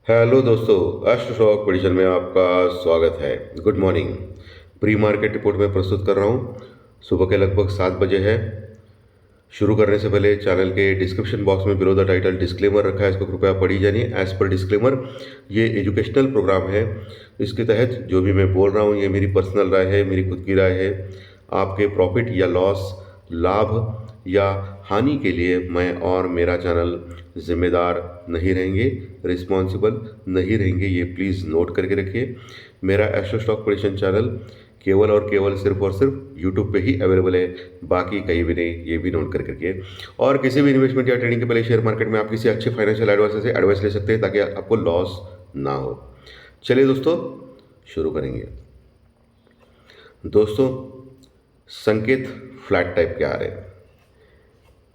Hello दोस्तों, अष्ट stock position में आपका स्वागत है। Good morning. Pre market report में प्रस्तुत कर रहा हूँ। सुबह के लगभग 7 बजे है। शुरू करने से पहले चैनल के डिस्क्रिप्शन बॉक्स में बिलो द टाइटल डिस्क्लेमर रखा है, इसको कृपया पढ़ी जानिए। एज पर डिस्क्लेमर, ये एजुकेशनल प्रोग्राम है। इसके तहत जो भी मैं बोल रहा हूँ ये मेरी पर्सनल राय है, मेरी खुद की राय है। आपके प्रॉफिट या लॉस, लाभ या हानि के लिए मैं और मेरा चैनल जिम्मेदार नहीं रहेंगे, रिस्पॉन्सिबल नहीं रहेंगे। ये प्लीज़ नोट करके रखिए। मेरा एस्ट्रो स्टॉक प्रेडिक्शन चैनल केवल और केवल सिर्फ और सिर्फ यूट्यूब पे ही अवेलेबल है, बाकी कहीं भी नहीं। ये भी नोट करके रखिए। और किसी भी इन्वेस्टमेंट या ट्रेडिंग के पहले शेयर मार्केट में आप किसी अच्छे फाइनेंशियल एडवाइजर से एडवाइस ले सकते हैं ताकि आपको लॉस ना हो। चलिए दोस्तों, शुरू करेंगे। दोस्तों, संकेत फ्लैट टाइप के आ रहे हैं।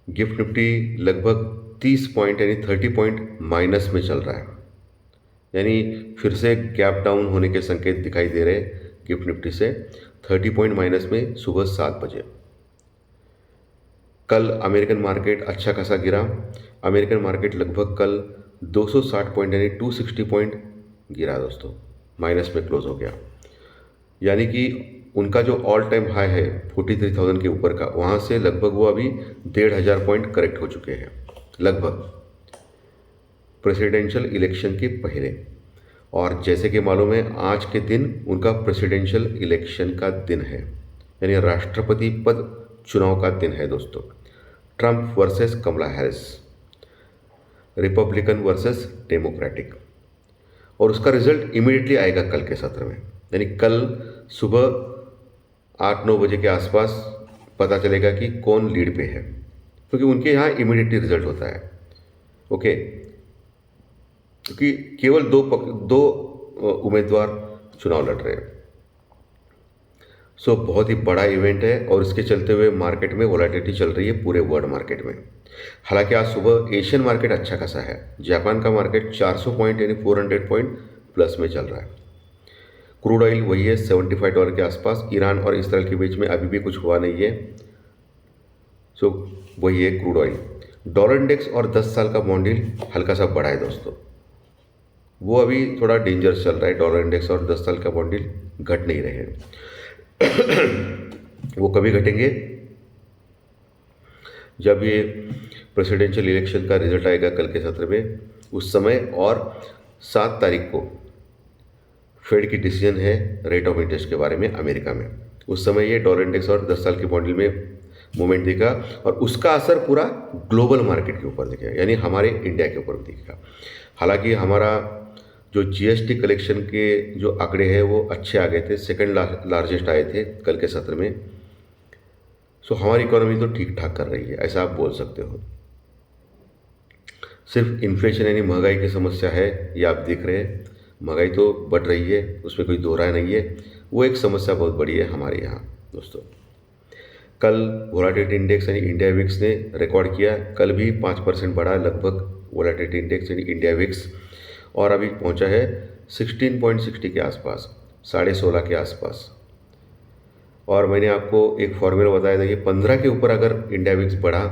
गिफ्ट निफ्टी लगभग 30 पॉइंट यानी 30 पॉइंट माइनस में चल रहा है, यानी फिर से गैप डाउन होने के संकेत दिखाई दे रहे हैं गिफ्ट निफ्टी से। 30 पॉइंट माइनस में सुबह 7 बजे। कल अमेरिकन मार्केट अच्छा खासा गिरा। अमेरिकन मार्केट लगभग कल 260 पॉइंट यानी 260 पॉइंट गिरा दोस्तों, माइनस में क्लोज हो गया। यानी कि उनका जो ऑल टाइम हाई है 43,000 के ऊपर का, वहाँ से लगभग वो अभी 1,500 पॉइंट करेक्ट हो चुके हैं लगभग, प्रेसिडेंशियल इलेक्शन के पहले। और जैसे कि मालूम है आज के दिन उनका प्रेसिडेंशियल इलेक्शन का दिन है, यानी राष्ट्रपति पद चुनाव का दिन है दोस्तों। ट्रंप वर्सेस कमला हैरिस, रिपब्लिकन वर्सेस डेमोक्रेटिक। और उसका रिजल्ट इमीडिएटली आएगा कल के सत्र में, यानी कल सुबह 8-9 बजे के आसपास पता चलेगा कि कौन लीड पे है, क्योंकि उनके यहाँ इमीडिएटली रिजल्ट होता है। ओके, क्योंकि केवल दो उम्मीदवार चुनाव लड़ रहे हैं। सो बहुत ही बड़ा इवेंट है और इसके चलते हुए मार्केट में वोलेटिलिटी चल रही है पूरे वर्ल्ड मार्केट में। हालांकि आज सुबह एशियन मार्केट अच्छा खासा है। जापान का मार्केट 400 पॉइंट यानी 400 पॉइंट प्लस में चल रहा है। क्रूड ऑयल वही है $75 के आसपास। ईरान और इसराइल के बीच में अभी भी कुछ हुआ नहीं है, सो वही है क्रूड ऑयल। डॉलर इंडेक्स और 10 साल का बॉन्ड यील्ड हल्का सा बढ़ा है दोस्तों, वो अभी थोड़ा डेंजरस चल रहा है। डॉलर इंडेक्स और 10 साल का बॉन्ड यील्ड घट नहीं रहे हैं। वो कभी घटेंगे जब ये प्रेसिडेंशियल इलेक्शन का रिजल्ट आएगा कल के सत्र में, उस समय। और 7 तारीख को फेड की डिसीजन है रेट ऑफ इंटरेस्ट के बारे में अमेरिका में। उस समय ये डॉलर इंडेक्स और 10 साल की बॉन्ड यील्ड में मूवमेंट दिखा और उसका असर पूरा ग्लोबल मार्केट के ऊपर दिखेगा, यानी हमारे इंडिया के ऊपर भी दिखेगा। हालांकि हमारा जो जीएसटी कलेक्शन के जो आंकड़े हैं वो अच्छे आ गए थे, सेकंड लार्जेस्ट आए थे कल के सत्र में। सो हमारी इकोनॉमी तो ठीक ठाक कर रही है, ऐसा आप बोल सकते हो। सिर्फ इन्फ्लेशन यानी महंगाई की समस्या है, ये आप देख रहे हैं। महंगाई तो बढ़ रही है, उसमें कोई दो राय नहीं है। वो एक समस्या बहुत बड़ी है हमारे यहाँ दोस्तों। कल वोलेटिलिटी इंडेक्स यानी इंडिया विक्स ने रिकॉर्ड किया। कल भी 5% बढ़ा लगभग वोलेटिलिटी इंडेक्स यानी इंडिया विक्स, और अभी पहुंचा है 16.60 के आसपास, 16.5 के आसपास। और मैंने आपको एक फॉर्मूला बताया था कि 15 के ऊपर अगर इंडिया विक्स बढ़ा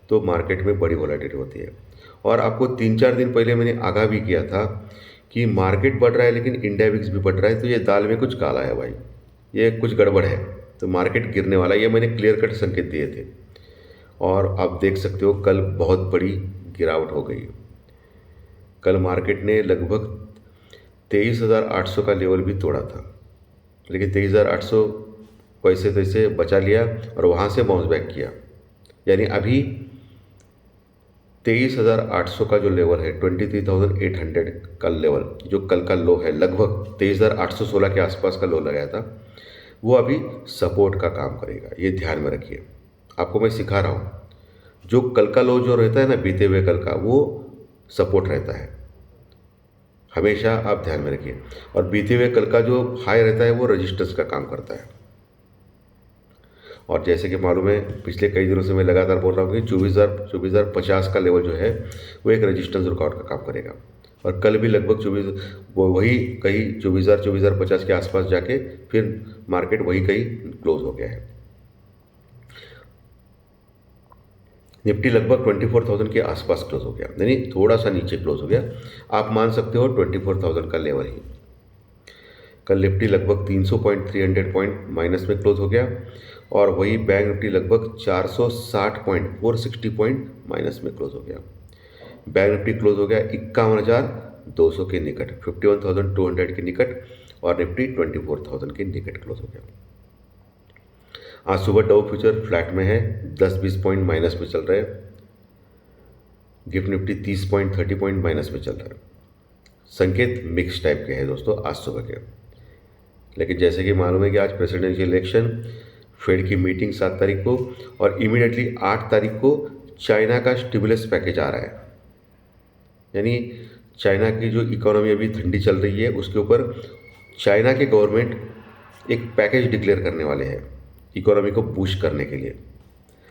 तो मार्केट में बड़ी वोलेटिलिटी होती है। और आपको 3-4 दिन पहले मैंने आगाह भी किया था कि मार्केट बढ़ रहा है लेकिन इंडिया विक्स भी बढ़ रहा है, तो ये दाल में कुछ काला है भाई, ये कुछ गड़बड़ है, तो मार्केट गिरने वाला है। ये मैंने क्लियर कट संकेत दिए थे और आप देख सकते हो कल बहुत बड़ी गिरावट हो गई। कल मार्केट ने लगभग 23,800 का लेवल भी तोड़ा था, लेकिन 23,800 वैसे तैसे बचा लिया और वहाँ से बाउंस बैक किया। यानी अभी 23,800 का जो लेवल है, 23,800 का लेवल जो कल का लो है, लगभग 23,816 के आसपास का लो लगाया था, वो अभी सपोर्ट का काम करेगा। ये ध्यान में रखिए, आपको मैं सिखा रहा हूँ। जो कल का लो जो रहता है ना, बीते हुए कल का, वो सपोर्ट रहता है, हमेशा आप ध्यान में रखिए। और बीते हुए कल का जो हाई रहता है वो रजिस्टेंस का काम करता है। और जैसे कि मालूम है पिछले कई दिनों से मैं लगातार बोल रहा हूँ कि 24,050 का लेवल जो है वो एक रजिस्टेंस रुकावट का काम करेगा। और कल भी लगभग 24 वही कहीं 24,050 के आसपास जाके फिर मार्केट वही कहीं क्लोज हो गया है। निफ्टी लगभग 24,000 के आसपास क्लोज हो गया, यानी थोड़ा सा नीचे क्लोज हो गया। आप मान सकते हो 24,000 का लेवल ही। कल निफ्टी लगभग 300 पॉइंट माइनस में क्लोज हो गया, और वही बैंक निफ्टी लगभग 460 पॉइंट माइनस में क्लोज हो गया। बैंक निफ्टी क्लोज हो गया 51,200 के निकट, 51,200 के निकट, और निफ्टी 24,000 के निकट क्लोज हो गया। आज सुबह डाउ फ्यूचर फ्लैट में है, 10-20 पॉइंट माइनस में चल रहे हैं। Gift Nifty 30 point 30 point minus में चल रहा है। संकेत मिक्स टाइप के हैं दोस्तों आज सुबह के। लेकिन जैसे कि मालूम है कि आज प्रेसिडेंशियल इलेक्शन, फेड की मीटिंग 7 तारीख को, और इमीडिएटली 8 तारीख को चाइना का स्टिमुलस पैकेज आ रहा है। यानी चाइना की जो इकोनॉमी अभी ठंडी चल रही है, उसके ऊपर चाइना के गवर्नमेंट एक पैकेज डिक्लेयर करने वाले हैं इकोनॉमी को बूस्ट करने के लिए,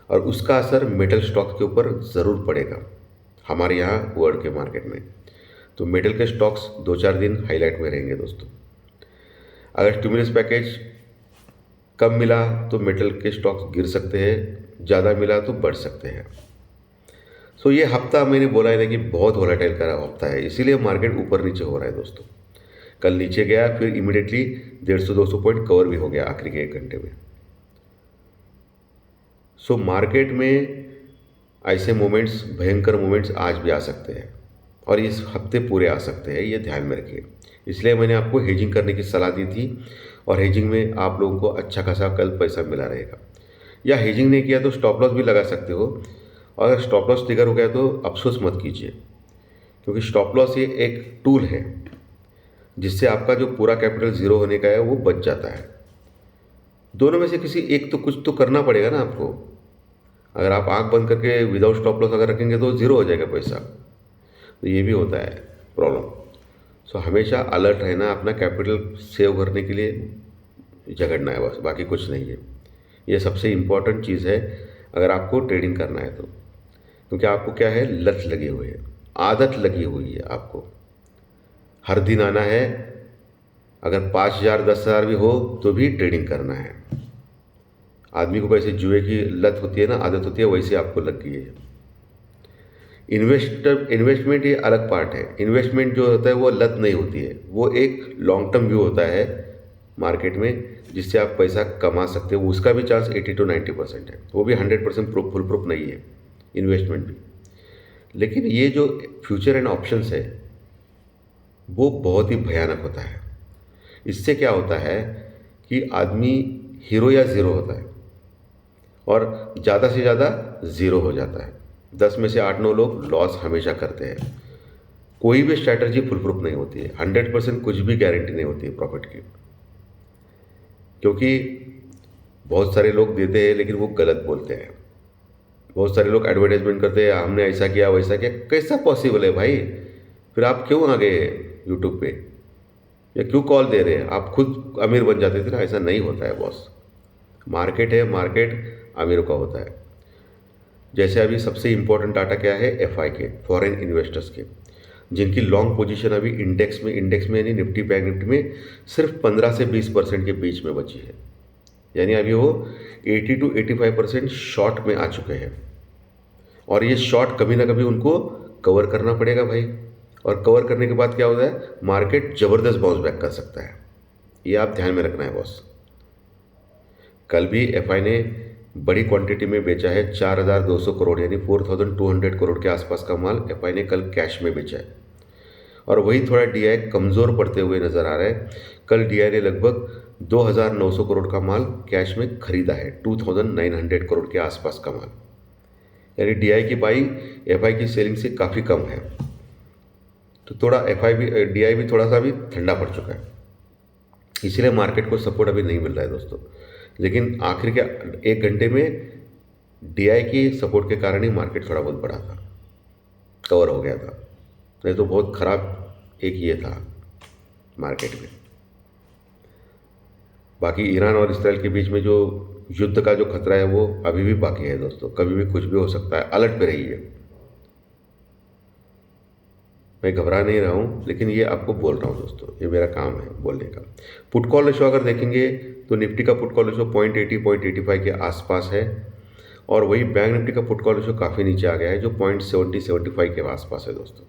और उसका असर मेटल स्टॉक के ऊपर ज़रूर पड़ेगा हमारे यहाँ वर्ल्ड के मार्केट में। तो मेटल के स्टॉक्स 2-4 दिन हाईलाइट में रहेंगे दोस्तों। अगर स्टिमुलस पैकेज कम मिला तो मेटल के स्टॉक्स गिर सकते हैं, ज़्यादा मिला तो बढ़ सकते हैं। सो ये हफ्ता मैंने बोला है ना कि बहुत वोलेटाइल का हफ्ता है, इसीलिए मार्केट ऊपर नीचे हो रहा है दोस्तों। कल नीचे गया, फिर इमीडिएटली 150-200 पॉइंट कवर भी हो गया आखिरी के 1 घंटे में। सो मार्केट में ऐसे मोमेंट्स, भयंकर मोमेंट्स आज भी आ सकते हैं, और इस हफ्ते पूरे आ सकते हैं, ये ध्यान में रखिए। इसलिए मैंने आपको हेजिंग करने की सलाह दी थी, और हेजिंग में आप लोगों को अच्छा खासा कल पैसा मिला रहेगा। या हेजिंग नहीं किया तो स्टॉप लॉस भी लगा सकते हो, और अगर स्टॉप लॉस ट्रिगर हो गया तो अफसोस मत कीजिए, क्योंकि स्टॉप लॉस ये एक टूल है जिससे आपका जो पूरा कैपिटल ज़ीरो होने का है वो बच जाता है। दोनों में से किसी एक तो कुछ तो करना पड़ेगा ना आपको। अगर आप आंख बंद करके विदाउट स्टॉप लॉस अगर रखेंगे तो ज़ीरो हो जाएगा पैसा, तो ये भी होता है प्रॉब्लम। सो हमेशा अलर्ट रहना, अपना कैपिटल सेव करने के लिए झगड़ना है बस, बाकी कुछ नहीं है। ये सबसे इम्पॉर्टेंट चीज़ है अगर आपको ट्रेडिंग करना है तो, क्योंकि आपको क्या है, लत लगी हुई है, आदत लगी हुई है आपको। हर दिन आना है, अगर 5,000 10,000 भी हो तो भी ट्रेडिंग करना है। आदमी को कैसे जुए की लत होती है ना, आदत होती है, वैसे आपको लग गई है। इन्वेस्टमेंट ये अलग पार्ट है। इन्वेस्टमेंट जो होता है वो लत नहीं होती है, वो एक लॉन्ग टर्म व्यू होता है मार्केट में, जिससे आप पैसा कमा सकते हो। उसका भी चांस 80-90% है, वो भी 100% फुल प्रूफ नहीं है इन्वेस्टमेंट भी। लेकिन ये जो फ्यूचर एंड ऑप्शंस है वो बहुत ही भयानक होता है। इससे क्या होता है कि आदमी हीरो या ज़ीरो होता है, और ज़्यादा से ज़्यादा ज़ीरो हो जाता है। 10 में से 8-9 लोग लॉस हमेशा करते हैं। कोई भी स्ट्रैटेजी फुल प्रूफ नहीं होती है, 100% कुछ भी गारंटी नहीं होती है प्रॉफिट की, क्योंकि बहुत सारे लोग देते हैं लेकिन वो गलत बोलते हैं। बहुत सारे लोग एडवर्टाइजमेंट करते हैं, हमने ऐसा किया वैसा किया। कैसा पॉसिबल है भाई? फिर आप क्यों आ गए यूट्यूब पे, या क्यों कॉल दे रहे हैं? आप खुद अमीर बन जाते थे ना। ऐसा नहीं होता है बॉस। मार्केट है, मार्केट अमीरों का होता है। जैसे अभी सबसे इम्पोर्टेंट डाटा क्या है, एफआई के, फॉरेन इन्वेस्टर्स के, जिनकी लॉन्ग पोजीशन अभी इंडेक्स में यानी निफ्टी बैंक निफ्टी में सिर्फ 15 से 20% के बीच में बची है। यानी अभी वो 80-85% शॉर्ट में आ चुके हैं, और ये शॉर्ट कभी ना कभी उनको कवर करना पड़ेगा भाई। और कवर करने के बाद क्या होता है, मार्केट ज़बरदस्त बाउंस बैक कर सकता है। ये आप ध्यान में रखना है बॉस। कल भी एफआई ने बड़ी क्वांटिटी में बेचा है, 4,200 करोड़ यानी 4,200 करोड़ के आसपास का माल एफआई ने कल कैश में बेचा है। और वही थोड़ा डीआई कमज़ोर पड़ते हुए नज़र आ रहा है। कल डीआई ने लगभग 2,900 करोड़ का माल कैश में खरीदा है, 2,900 करोड़ के आसपास का माल। यानी डीआई की बाई एफआई की सेलिंग से काफ़ी कम है। तो थोड़ा डीआई भी थोड़ा सा भी ठंडा पड़ चुका है, इसीलिए मार्केट को सपोर्ट अभी नहीं मिल रहा है दोस्तों। लेकिन आखिर के 1 घंटे में डीआई की सपोर्ट के कारण ही मार्केट थोड़ा बहुत बढ़ा था, कवर हो गया था। नहीं तो बहुत ख़राब एक ये था मार्केट में। बाकी ईरान और इसराइल के बीच में जो युद्ध का जो खतरा है वो अभी भी बाकी है दोस्तों, कभी भी कुछ भी हो सकता है। अलर्ट पे रहिए। मैं घबरा नहीं रहा हूँ, लेकिन ये आपको बोल रहा हूँ दोस्तों, ये मेरा काम है बोलने का। पुट कॉल रेशो अगर देखेंगे तो निफ्टी का पुट कॉल रेशो 0.80 0.85 के आसपास है, और वही बैंक निफ्टी का पुट कॉल रेशियो काफ़ी नीचे आ गया है, जो 0.70-75 के आसपास है दोस्तों।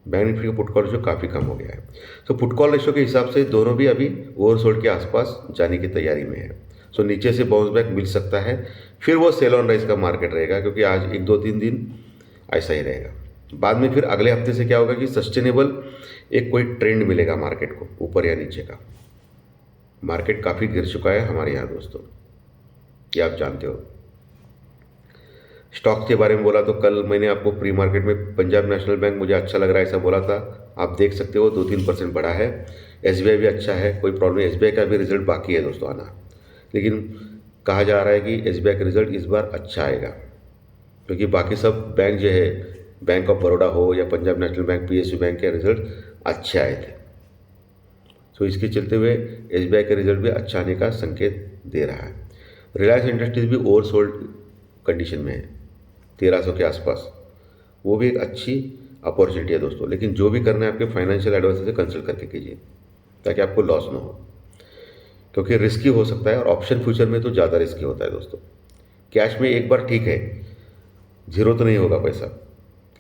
बैंक निफ्टी का पुट कॉल रेशियो काफ़ी कम हो गया है। तो पुट कॉल रेशियो के हिसाब से दोनों भी अभी ओवरसोल्ड के आसपास जाने की तैयारी में है। सो नीचे से बाउंस बैक मिल सकता है, फिर वो सेल ऑन राइज का मार्केट रहेगा, क्योंकि आज 1-2-3 दिन ऐसा ही रहेगा। बाद में फिर अगले हफ्ते से क्या होगा कि सस्टेनेबल एक कोई ट्रेंड मिलेगा मार्केट को, ऊपर या नीचे का। मार्केट काफ़ी गिर चुका है हमारे यहाँ दोस्तों, ये आप जानते हो। स्टॉक के बारे में बोला तो कल मैंने आपको प्री मार्केट में पंजाब नेशनल बैंक मुझे अच्छा लग रहा है ऐसा बोला था, आप देख सकते हो 2-3% बढ़ा है। एसबीआई भी अच्छा है, कोई प्रॉब्लम नहीं। एसबीआई का भी रिजल्ट बाकी है दोस्तों आना, लेकिन कहा जा रहा है कि एसबीआई का रिजल्ट इस बार अच्छा आएगा, क्योंकि बाकी सब बैंक जो है, बैंक ऑफ बड़ौदा हो या Punjab national bank, PSU bank के रिजल्ट अच्छे आए थे। तो इसके चलते हुए एसबीआई का रिजल्ट भी अच्छा आने का संकेत दे रहा है। रिलायंस इंडस्ट्रीज भी ओवरसोल्ड कंडीशन में है 1300 के आसपास, वो भी एक अच्छी अपॉर्चुनिटी है दोस्तों। लेकिन जो भी करना है आपके फाइनेंशियल एडवाइजर से कंसल्ट करके कीजिए, ताकि आपको लॉस ना हो, क्योंकि रिस्की हो सकता है और ऑप्शन फ्यूचर में तो ज़्यादा रिस्की होता है दोस्तों। कैश में एक बार ठीक है, जीरो तो नहीं होगा पैसा।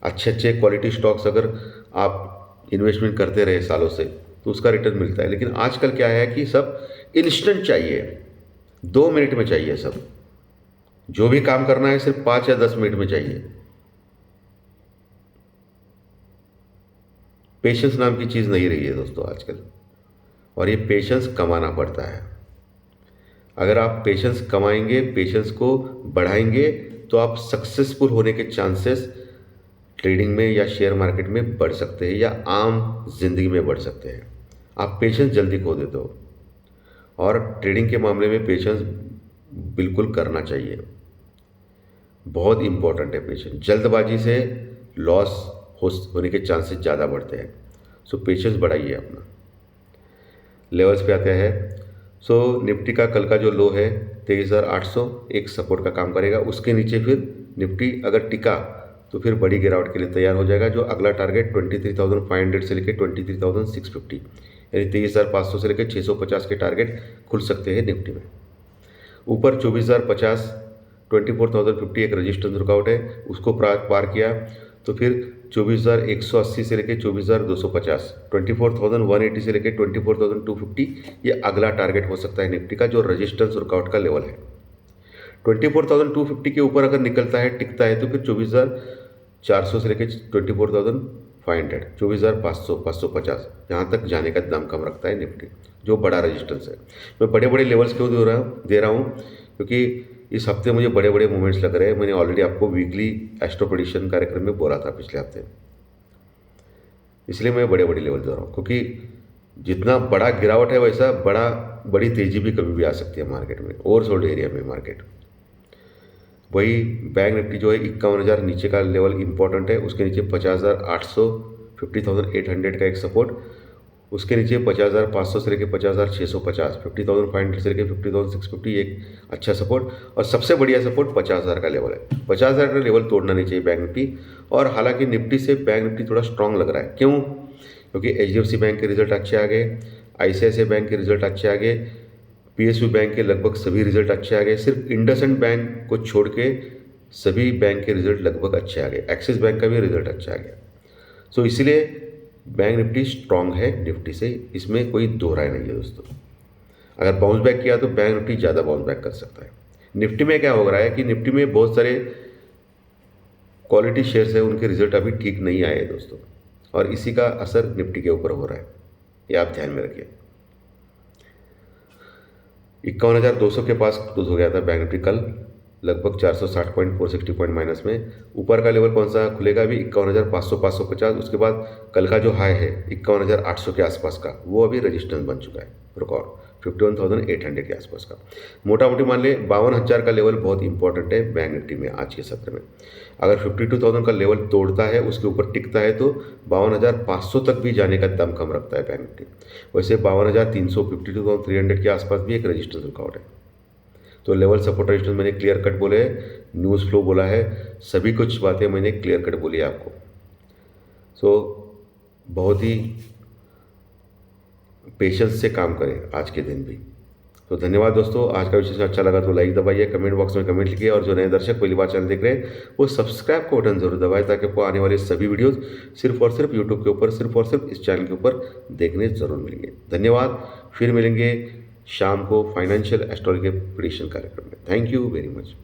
अच्छे अच्छे क्वालिटी स्टॉक्स अगर आप इन्वेस्टमेंट करते रहे सालों से तो उसका रिटर्न मिलता है। लेकिन आजकल क्या है कि सब इंस्टेंट चाहिए, 2 मिनट में चाहिए सब। जो भी काम करना है सिर्फ 5 या 10 मिनट में चाहिए। पेशेंस नाम की चीज़ नहीं रही है दोस्तों आजकल, और ये पेशेंस कमाना पड़ता है। अगर आप पेशेंस कमाएंगे, पेशेंस को बढ़ाएंगे, तो आप सक्सेसफुल होने के चांसेस ट्रेडिंग में या शेयर मार्केट में बढ़ सकते हैं, या आम जिंदगी में बढ़ सकते हैं। आप पेशेंस जल्दी खो देते हो, और ट्रेडिंग के मामले में पेशेंस बिल्कुल करना चाहिए, बहुत इंपॉर्टेंट है पेशेंस। जल्दबाजी से लॉस होने के चांसेस ज़्यादा बढ़ते हैं। सो पेशेंस बढ़ाइए अपना। लेवल्स पे आते हैं। सो निफ्टी का कल का जो लो है 23,800 एक सपोर्ट का काम करेगा। उसके नीचे फिर निफ्टी अगर टिका तो फिर बड़ी गिरावट के लिए तैयार हो जाएगा। जो अगला टारगेट 23,500 से लेकर 23,650, यानी 23,500 से लेकर 650 के टारगेट खुल सकते हैं निफ्टी में। ऊपर 24,050 24,050 एक रजिस्टेंस रुकावट है, उसको पार किया तो फिर 24,180 से लेकर 24,250, 24,180 से लेकर 24,250 ये अगला टारगेट हो सकता है निफ्टी का, जो रजिस्टेंस रुकावट का लेवल है। 24,250 के ऊपर अगर निकलता है, टिकता है, तो फिर 24,400 से लेकर 24,500, 24,500, 550 यहाँ तक जाने का दम कम रखता है निफ्टी, जो बड़ा रजिस्टेंस है। मैं बड़े बड़े लेवल्स क्यों दे रहा हूँ क्योंकि इस हफ्ते मुझे बड़े बड़े मूवमेंट्स लग रहे हैं। मैंने ऑलरेडी आपको वीकली एस्ट्रो प्रेडिक्शन कार्यक्रम में बोला था पिछले हफ्ते, इसलिए मैं बड़े बड़े लेवल दे रहा हूँ, क्योंकि जितना बड़ा गिरावट है वैसा बड़ी तेज़ी भी कभी भी आ सकती है मार्केट में, ओवरसोल्ड एरिया में मार्केट। वही बैंक निफ्टी जो है 51,000 नीचे का लेवल इंपॉर्टेंट है, उसके नीचे 50,800 50,800 का एक सपोर्ट, उसके नीचे 50,500 से लेकर 50,650 50,500 से लेकर 50,650 एक अच्छा सपोर्ट, और सबसे बढ़िया सपोर्ट 50,000 का लेवल है। 50,000 का लेवल तोड़ना नहीं चाहिए बैंक निफ्टी। और हालांकि निफ्टी से बैंक निफ्टी थोड़ा स्ट्रांग लग रहा है, क्यों? क्योंकि HDFC बैंक के रिजल्ट अच्छे आ गए, ICICI बैंक के रिजल्ट अच्छे आ गए, PSU बैंक के लगभग सभी रिजल्ट अच्छे आ गए। सिर्फ इंडसइंड बैंक को छोड़ के सभी बैंक के रिजल्ट लगभग अच्छे आ गए। एक्सिस बैंक का भी रिजल्ट अच्छा आ गया। सो इसलिए बैंक निफ्टी स्ट्रांग है निफ्टी से, इसमें कोई दो राय नहीं है दोस्तों। अगर बाउंस बैक किया तो बैंक निफ्टी ज़्यादा बाउंस बैक कर सकता है। निफ्टी में क्या हो रहा है कि निफ्टी में बहुत सारे क्वालिटी शेयर्स हैं, उनके रिजल्ट अभी ठीक नहीं आए दोस्तों, और इसी का असर निफ्टी के ऊपर हो रहा है, ये आप ध्यान में रखिए। 51,200 के पास क्लोज हो गया था बैंक निफ्टी कल, लगभग 460 पॉइंट 460 पॉइंट माइनस में। ऊपर का लेवल कौन सा खुलेगा अभी? 51,500 550। उसके बाद कल का जो हाई है 51,800 के आसपास का, वो अभी रजिस्टेंस बन चुका है, रिकॉर्ड 51,800 के आसपास का। मोटा मोटी मान ले 52,000 का लेवल बहुत इंपॉर्टेंट है बैंक निफ्टी में आज के सत्र में। अगर 52,000 का लेवल तोड़ता है, उसके ऊपर टिकता है, तो 52,500 तक भी जाने का दम कम रखता है बैंक निफ्टी। वैसे 52,300 52,300 के आसपास भी एक रजिस्टेंस रुकावट है। तो लेवल सपोर्ट रेजिस्टेंस मैंने क्लियर कट बोले हैं, न्यूज़ फ्लो बोला है, सभी कुछ बातें मैंने क्लियर कट बोली है आपको। सो बहुत ही पेशेंस से काम करें आज के दिन भी। तो धन्यवाद दोस्तों, आज का विषय अच्छा लगा तो लाइक दबाइए, कमेंट बॉक्स में कमेंट लिखिए, और जो नए दर्शक पहली बार चैनल देख रहे हैं वो सब्सक्राइब का बटन जरूर दबाएं, ताकि आपको आने वाले सभी वीडियोस सिर्फ और सिर्फ यूट्यूब के ऊपर, सिर्फ और सिर्फ इस चैनल के ऊपर देखने जरूर मिलेंगे। धन्यवाद, फिर मिलेंगे शाम को फाइनेंशियल एस्ट्रोलॉजी के प्रेडिक्शन कार्यक्रम में। Thank you very much.